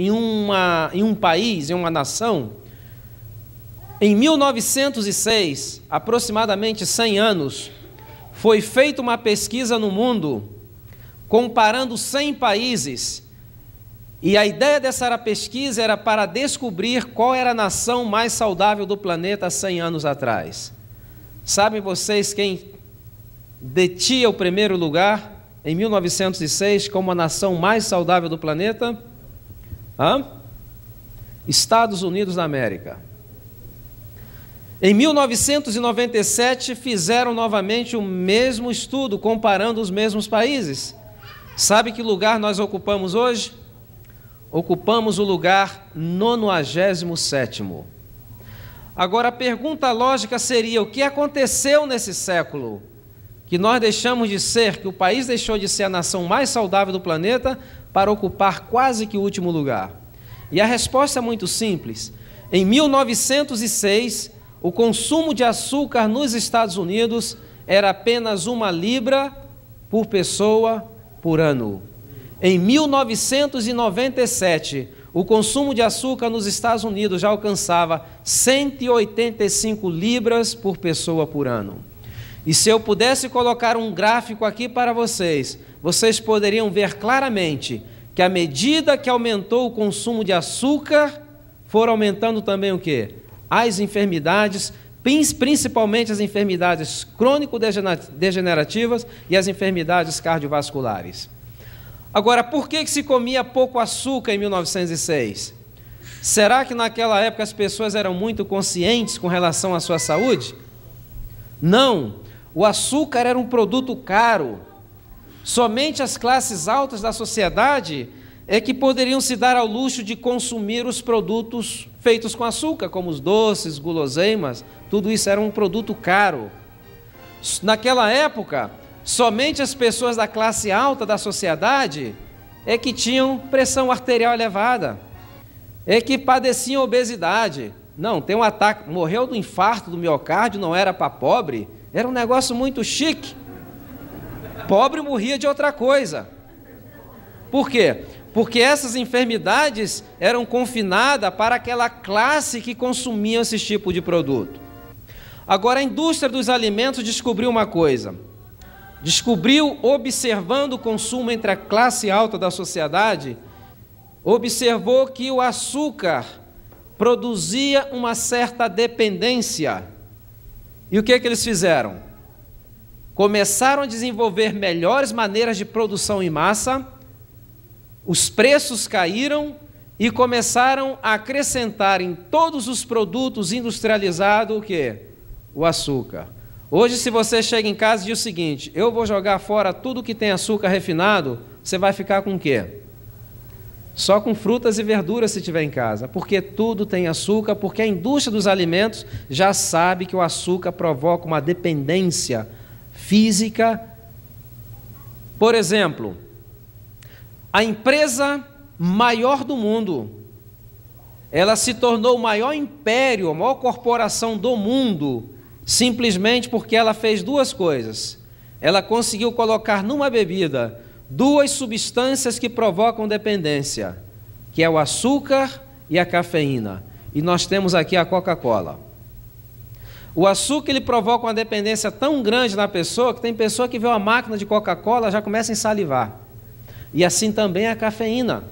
em um país, em uma nação, em 1906, aproximadamente 100 anos, foi feita uma pesquisa no mundo, comparando 100 países, e a ideia dessa pesquisa era para descobrir qual era a nação mais saudável do planeta 100 anos atrás. Sabem vocês quem detinha o primeiro lugar em 1906 como a nação mais saudável do planeta? Estados Unidos da América. Em 1997, fizeram novamente o mesmo estudo, comparando os mesmos países. Sabe que lugar nós ocupamos hoje? Ocupamos o lugar 97º. Agora, a pergunta lógica seria: o que aconteceu nesse século? Que nós deixamos de ser, que o país deixou de ser a nação mais saudável do planeta para ocupar quase que o último lugar? E a resposta é muito simples. Em 1906, o consumo de açúcar nos Estados Unidos era apenas 1 libra por pessoa por ano. Em 1997, o consumo de açúcar nos Estados Unidos já alcançava 185 libras por pessoa por ano. E se eu pudesse colocar um gráfico aqui para vocês, vocês poderiam ver claramente que à medida que aumentou o consumo de açúcar, foram aumentando também o quê? As enfermidades, principalmente as enfermidades crônico-degenerativas e as enfermidades cardiovasculares. Agora, por que se comia pouco açúcar em 1906? Será que naquela época as pessoas eram muito conscientes com relação à sua saúde? Não, o açúcar era um produto caro. Somente as classes altas da sociedade é que poderiam se dar ao luxo de consumir os produtos feitos com açúcar, como os doces, guloseimas, tudo isso era um produto caro. Naquela época, somente as pessoas da classe alta da sociedade é que tinham pressão arterial elevada, é que padeciam obesidade. Não, tem um ataque, morreu do infarto do miocárdio, não era para pobre, era um negócio muito chique. Pobre morria de outra coisa. Por quê? Porque essas enfermidades eram confinadas para aquela classe que consumia esse tipo de produto. Agora, a indústria dos alimentos descobriu uma coisa. Descobriu, observando o consumo entre a classe alta da sociedade, observou que o açúcar produzia uma certa dependência. E o que eles fizeram? Começaram a desenvolver melhores maneiras de produção em massa, os preços caíram e começaram a acrescentar em todos os produtos industrializados o quê? O açúcar. Hoje, se você chega em casa e diz o seguinte: eu vou jogar fora tudo que tem açúcar refinado, você vai ficar com o quê? Só com frutas e verduras se tiver em casa, porque tudo tem açúcar, porque a indústria dos alimentos já sabe que o açúcar provoca uma dependência física. Por exemplo, a empresa maior do mundo, ela se tornou o maior império, a maior corporação do mundo, simplesmente porque ela fez duas coisas. Ela conseguiu colocar numa bebida duas substâncias que provocam dependência, que é o açúcar e a cafeína. E nós temos aqui a Coca-Cola. O açúcar, ele provoca uma dependência tão grande na pessoa, que tem pessoa que vê uma máquina de Coca-Cola já começa a salivar. E assim também a cafeína.